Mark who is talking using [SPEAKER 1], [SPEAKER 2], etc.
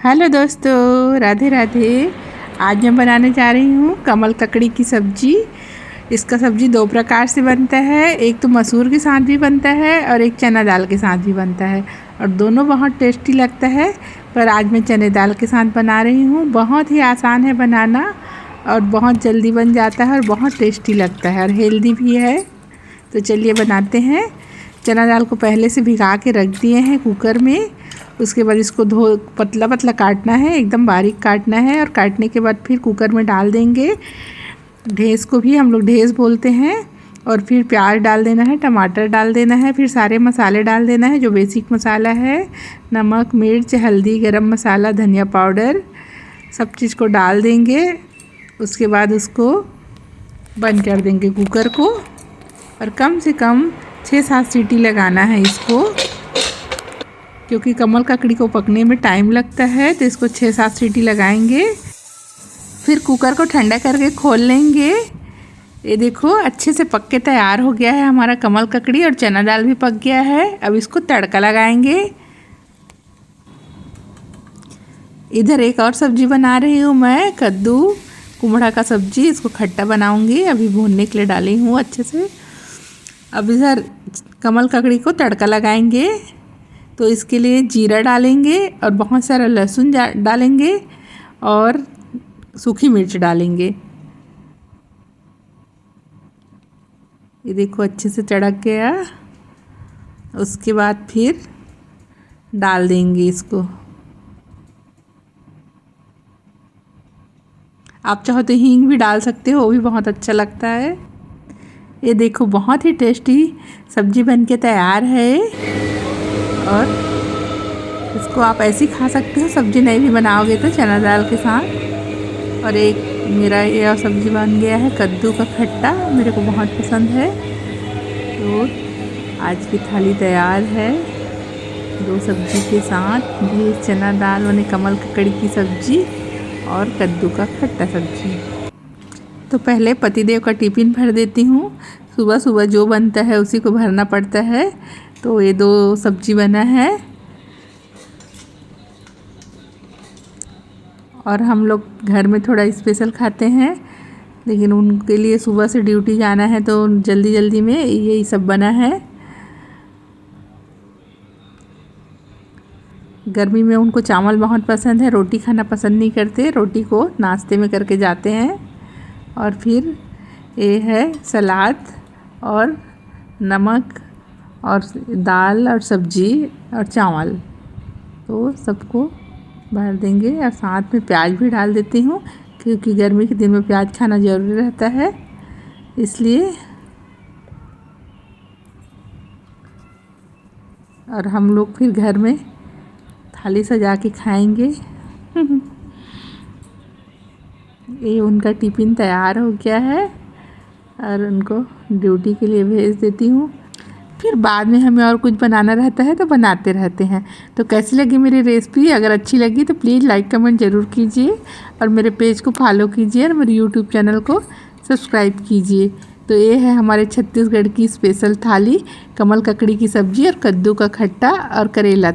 [SPEAKER 1] Hello दोस्तों, राधे राधे। आज मैं बनाने जा रही हूँ कमल ककड़ी की सब्जी। इसका सब्जी दो प्रकार से बनता है, एक तो मसूर के साथ भी बनता है और एक चना दाल के साथ भी बनता है, और दोनों बहुत टेस्टी लगता है। पर आज मैं चने दाल के साथ बना रही हूँ। बहुत ही आसान है बनाना और बहुत जल्दी बन जाता है और बहुत टेस्टी लगता है और हेल्दी भी है। तो चलिए बनाते हैं। चना दाल को पहले से भिगा के रख दिए हैं कुकर में। उसके बाद इसको धो पतला पतला काटना है, एकदम बारीक काटना है, और काटने के बाद फिर कुकर में डाल देंगे। ढेस को भी हम लोग ढेस बोलते हैं। और फिर प्याज डाल देना है, टमाटर डाल देना है, फिर सारे मसाले डाल देना है जो बेसिक मसाला है, नमक, मिर्च, हल्दी, गरम मसाला, धनिया पाउडर, सब चीज़ को डाल देंगे। उसके बाद उसको बंद कर देंगे कुकर को, और कम से कम 6-7 सीटी लगाना है इसको, क्योंकि कमल ककड़ी को पकने में टाइम लगता है। तो इसको 6-7 सीटी लगाएंगे। फिर कुकर को ठंडा करके खोल लेंगे। ये देखो अच्छे से पक के तैयार हो गया है हमारा कमल ककड़ी, और चना दाल भी पक गया है। अब इसको तड़का लगाएंगे। इधर एक और सब्जी बना रही हूँ मैं, कद्दू कुम्हड़ा का सब्जी। इसको खट्टा बनाऊंगी, अभी भूनने के लिए डाली हूँ अच्छे से। अब इधर कमल ककड़ी को तड़का लगाएंगे। तो इसके लिए जीरा डालेंगे और बहुत सारा लहसुन डालेंगे और सूखी मिर्च डालेंगे। ये देखो अच्छे से चढ़क गया। उसके बाद फिर डाल देंगे इसको। आप चाहो तो हींग भी डाल सकते हो, वो भी बहुत अच्छा लगता है। ये देखो बहुत ही टेस्टी सब्जी बनके तैयार है, और इसको आप ऐसे ही खा सकते हो, सब्जी नहीं भी बनाओगे तो चना दाल के साथ। और एक मेरा ये और सब्जी बन गया है कद्दू का खट्टा, मेरे को बहुत पसंद है। तो आज की थाली तैयार है, दो सब्जी के साथ, भी चना दाल वाली कमल ककड़ी की सब्जी और कद्दू का खट्टा सब्जी। तो पहले पतिदेव का टिफ़िन भर देती हूँ। सुबह सुबह जो बनता है उसी को भरना पड़ता है। तो ये दो सब्जी बना है, और हम लोग घर में थोड़ा स्पेशल खाते हैं, लेकिन उनके लिए सुबह से ड्यूटी जाना है तो जल्दी जल्दी में यही सब बना है। गर्मी में उनको चावल बहुत पसंद है, रोटी खाना पसंद नहीं करते, रोटी को नाश्ते में करके जाते हैं। और फिर ये है सलाद और नमक और दाल और सब्जी और चावल, तो सबको भर देंगे। और साथ में प्याज भी डाल देती हूँ, क्योंकि गर्मी के दिन में प्याज खाना ज़रूरी रहता है, इसलिए। और हम लोग फिर घर में थाली सजा के खाएंगे। ये उनका टिफ़िन तैयार हो गया है, और उनको ड्यूटी के लिए भेज देती हूँ। फिर बाद में हमें और कुछ बनाना रहता है तो बनाते रहते हैं। तो कैसी लगी मेरी रेसिपी? अगर अच्छी लगी तो प्लीज़ लाइक कमेंट ज़रूर कीजिए, और मेरे पेज को फॉलो कीजिए, और मेरे यूट्यूब चैनल को सब्सक्राइब कीजिए। तो ये है हमारे छत्तीसगढ़ की स्पेशल थाली, कमल ककड़ी की सब्ज़ी और कद्दू का खट्टा और करेला।